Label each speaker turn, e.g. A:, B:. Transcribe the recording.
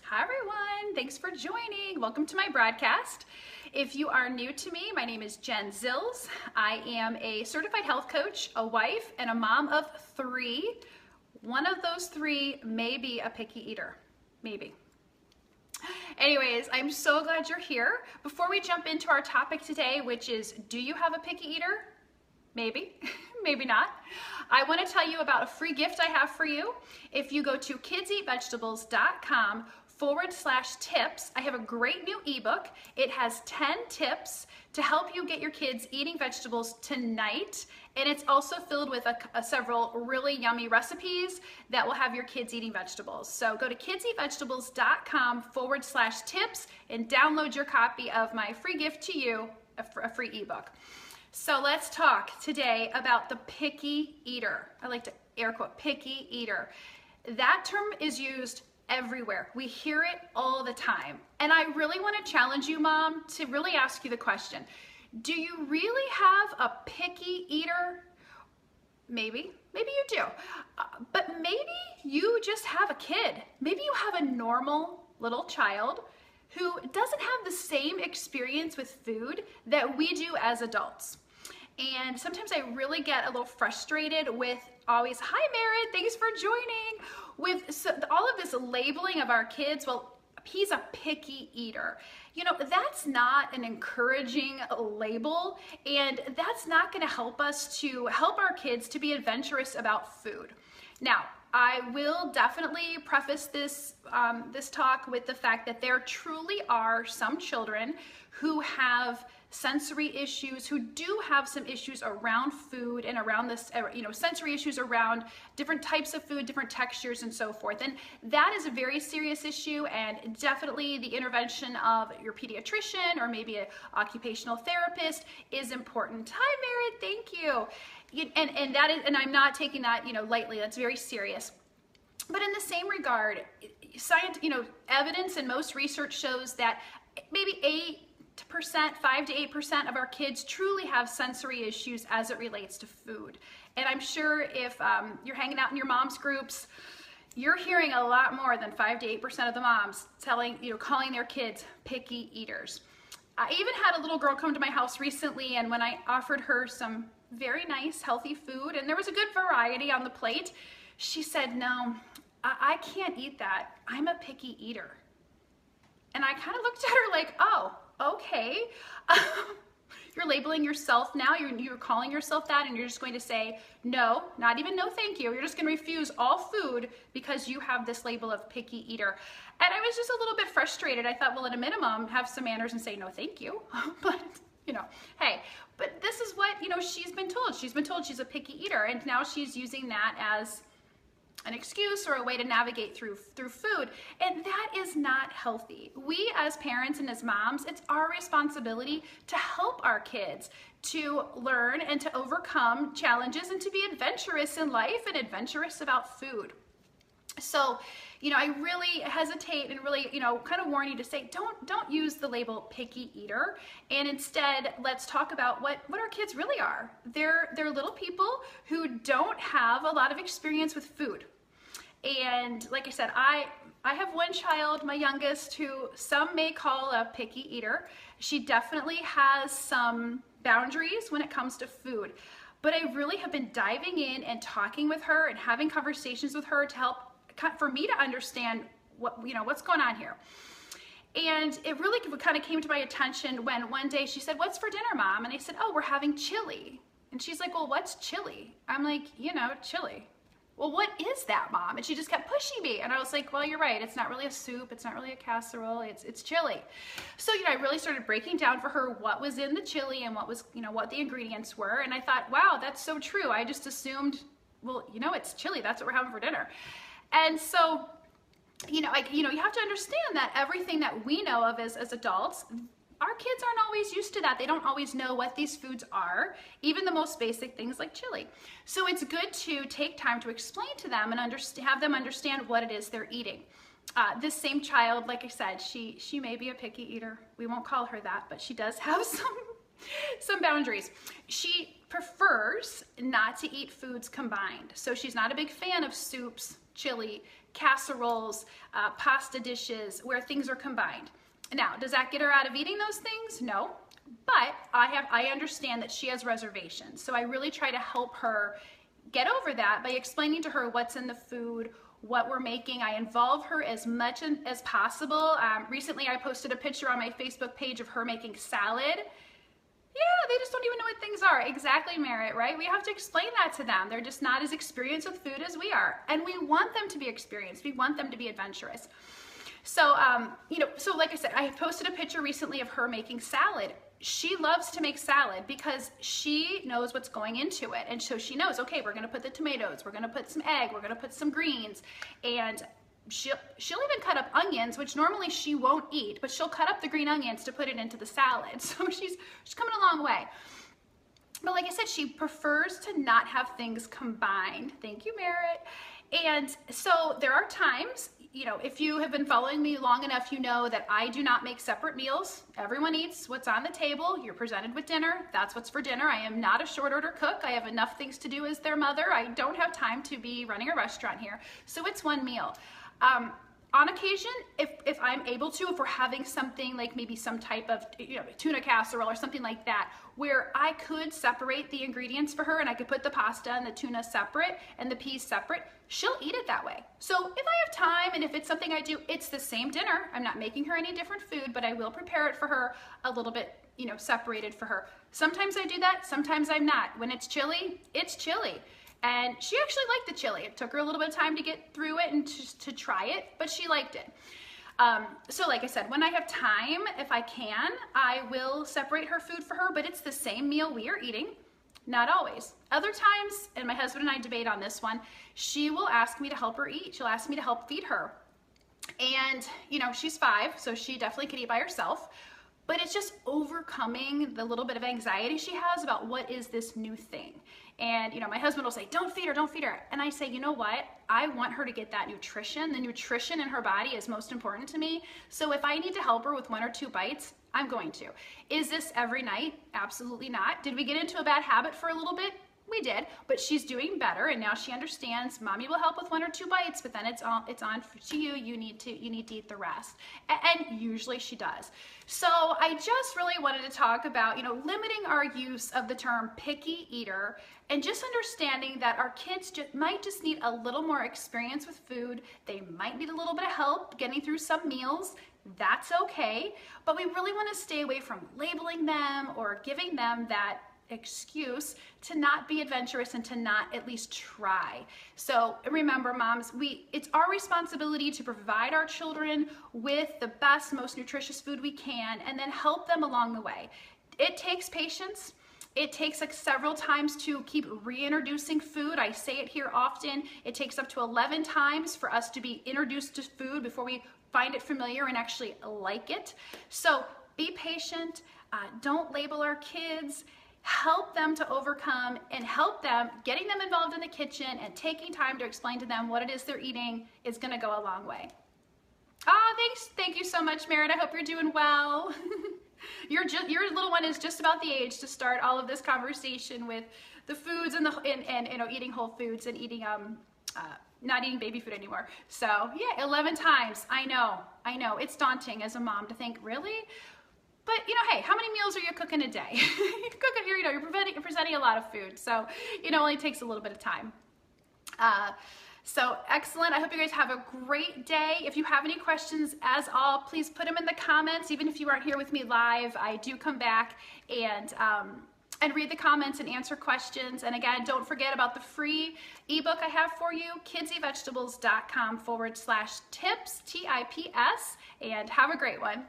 A: Hi everyone, thanks for joining. Welcome to my broadcast. If you are new to me, my name is Jen Zills. I am a certified health coach, a wife, and a mom of 3. One of those 3 may be a picky eater, maybe. Anyways, I'm so glad you're here. Before we jump into our topic today, which is, do you have a picky eater? Maybe, maybe not. I want to tell you about a free gift I have for you. If you go to kidseatvegetables.com/tips, I have a great new ebook. It has 10 tips to help you get your kids eating vegetables tonight. And it's also filled with several really yummy recipes that will have your kids eating vegetables. So go to kidseatvegetables.com/tips and download your copy of my free gift to you, a free ebook. So let's talk today about the picky eater. I like to air quote, picky eater. That term is used everywhere. We hear it all the time. And I really want to challenge you, Mom, to really ask you the question. Do you really have a picky eater? Maybe you do. But maybe you just have a kid. Maybe you have a normal little child who doesn't have the same experience with food that we do as adults. And sometimes I really get a little frustrated with always, hi Merritt, thanks for joining, with all of this labeling of our kids. Well, he's a picky eater. You know, that's not an encouraging label, and that's not gonna help us to help our kids to be adventurous about food. Now, I will definitely preface this talk with the fact that there truly are some children who have sensory issues, who do have some issues around food and around this, sensory issues around different types of food, different textures and so forth. And that is a very serious issue, and definitely the intervention of your pediatrician or maybe an occupational therapist is important. Hi Merritt, thank you. And that is, and I'm not taking that, lightly. That's very serious. But in the same regard, science, evidence and most research shows that maybe 5 to 8% of our kids truly have sensory issues as it relates to food. And I'm sure if you're hanging out in your mom's groups, you're hearing a lot more than 5 to 8% of the moms calling their kids picky eaters. I even had a little girl come to my house recently, and when I offered her some very nice, healthy food, and there was a good variety on the plate, she said, no, I can't eat that. I'm a picky eater. And I kind of looked at her like, oh, okay. You're labeling yourself now, you're calling yourself that, and you're just going to say, no, not even no thank you. You're just going to refuse all food because you have this label of picky eater. And I was just a little bit frustrated. I thought, well, at a minimum, have some manners and say no thank you. But, hey, but this is what, she's been told. She's been told she's a picky eater, and now she's using that as an excuse or a way to navigate through food, and that is not healthy. We as parents and as moms, it's our responsibility to help our kids to learn and to overcome challenges and to be adventurous in life and adventurous about food. So, I really hesitate and really, kind of warn you to say, don't use the label picky eater, and instead let's talk about what our kids really are. They're little people who don't have a lot of experience with food. And like I said, I have one child, my youngest, who some may call a picky eater. She definitely has some boundaries when it comes to food. But I really have been diving in and talking with her and having conversations with her to help for me to understand what's going on here. And it really kind of came to my attention when one day she said, what's for dinner, Mom? And I said, oh, we're having chili. And she's like, well, what's chili? I'm like, chili. Well, what is that, Mom? And she just kept pushing me. And I was like, well, you're right. It's not really a soup. It's not really a casserole. It's chili. So, I really started breaking down for her what was in the chili and what was, what the ingredients were. And I thought, wow, that's so true. I just assumed, well, it's chili. That's what we're having for dinner. And so, you have to understand that everything that we know of as adults, our kids aren't always used to that. They don't always know what these foods are, even the most basic things like chili. So it's good to take time to explain to them and have them understand what it is they're eating. This same child, like I said, she may be a picky eater. We won't call her that, but she does have some boundaries. She prefers not to eat foods combined. So she's not a big fan of soups, chili, casseroles, pasta dishes, where things are combined. Now, does that get her out of eating those things? No, but I understand that she has reservations. So I really try to help her get over that by explaining to her what's in the food, what we're making. I involve her as much as possible. Recently, I posted a picture on my Facebook page of her making salad. Yeah, they just don't even know what things are. Exactly, Merritt, right? We have to explain that to them. They're just not as experienced with food as we are. And we want them to be experienced. We want them to be adventurous. So, so like I said, I posted a picture recently of her making salad. She loves to make salad because she knows what's going into it. And so she knows, okay, we're gonna put the tomatoes, we're gonna put some egg, we're gonna put some greens, and she'll even cut up onions, which normally she won't eat, but she'll cut up the green onions to put it into the salad. So she's coming a long way. But like I said, she prefers to not have things combined. Thank you, Merritt. And so there are times, if you have been following me long enough, you know that I do not make separate meals. Everyone eats what's on the table. You're presented with dinner. That's what's for dinner. I am not a short order cook. I have enough things to do as their mother. I don't have time to be running a restaurant here. So it's one meal. On occasion, if I'm able to, if we're having something like maybe some type of tuna casserole or something like that, where I could separate the ingredients for her and I could put the pasta and the tuna separate and the peas separate, she'll eat it that way. So if I have time and if it's something I do, it's the same dinner. I'm not making her any different food, but I will prepare it for her a little bit, separated for her. Sometimes I do that, sometimes I'm not. When it's chili, it's chili. And she actually liked the chili. It took her a little bit of time to get through it and to try it, but she liked it. So like I said, when I have time, if I can, I will separate her food for her, but it's the same meal we are eating. Not always. Other times, and my husband and I debate on this one, she will ask me to help her eat. She'll ask me to help feed her. And, she's 5, so she definitely can eat by herself. But it's just overcoming the little bit of anxiety she has about what is this new thing. And, my husband will say, don't feed her, don't feed her. And I say, you know what? I want her to get that nutrition. The nutrition in her body is most important to me. So if I need to help her with 1 or 2 bites, I'm going to. Is this every night? Absolutely not. Did we get into a bad habit for a little bit? We did, but she's doing better, and now she understands mommy will help with 1 or 2 bites, but then it's on to you. You need to eat the rest, and usually she does. So I just really wanted to talk about limiting our use of the term picky eater, and just understanding that our kids might just need a little more experience with food. They might need a little bit of help getting through some meals. That's okay, but we really want to stay away from labeling them or giving them that excuse to not be adventurous and to not at least try. So remember, moms, it's our responsibility to provide our children with the best, most nutritious food we can, and then help them along the way. It takes patience. It takes several times to keep reintroducing food. I say it here often. It takes up to 11 times for us to be introduced to food before we find it familiar and actually like it. So be patient. Don't label our kids. Help them to overcome, and help them, getting them involved in the kitchen and taking time to explain to them what it is they're eating is going to go a long way. Thank you so much, Merritt. I hope you're doing well. Your little one is just about the age to start all of this conversation with the foods and eating whole foods and eating not eating baby food anymore. So yeah, 11 times. I know. It's daunting as a mom to think, really? But hey, how many meals are you cooking a day? You're presenting a lot of food, so it only takes a little bit of time. So excellent. I hope you guys have a great day. If you have any questions, as all, please put them in the comments. Even if you aren't here with me live, I do come back and read the comments and answer questions. And again, don't forget about the free ebook I have for you, kidsyvegetables.com/tips, TIPS, and have a great one.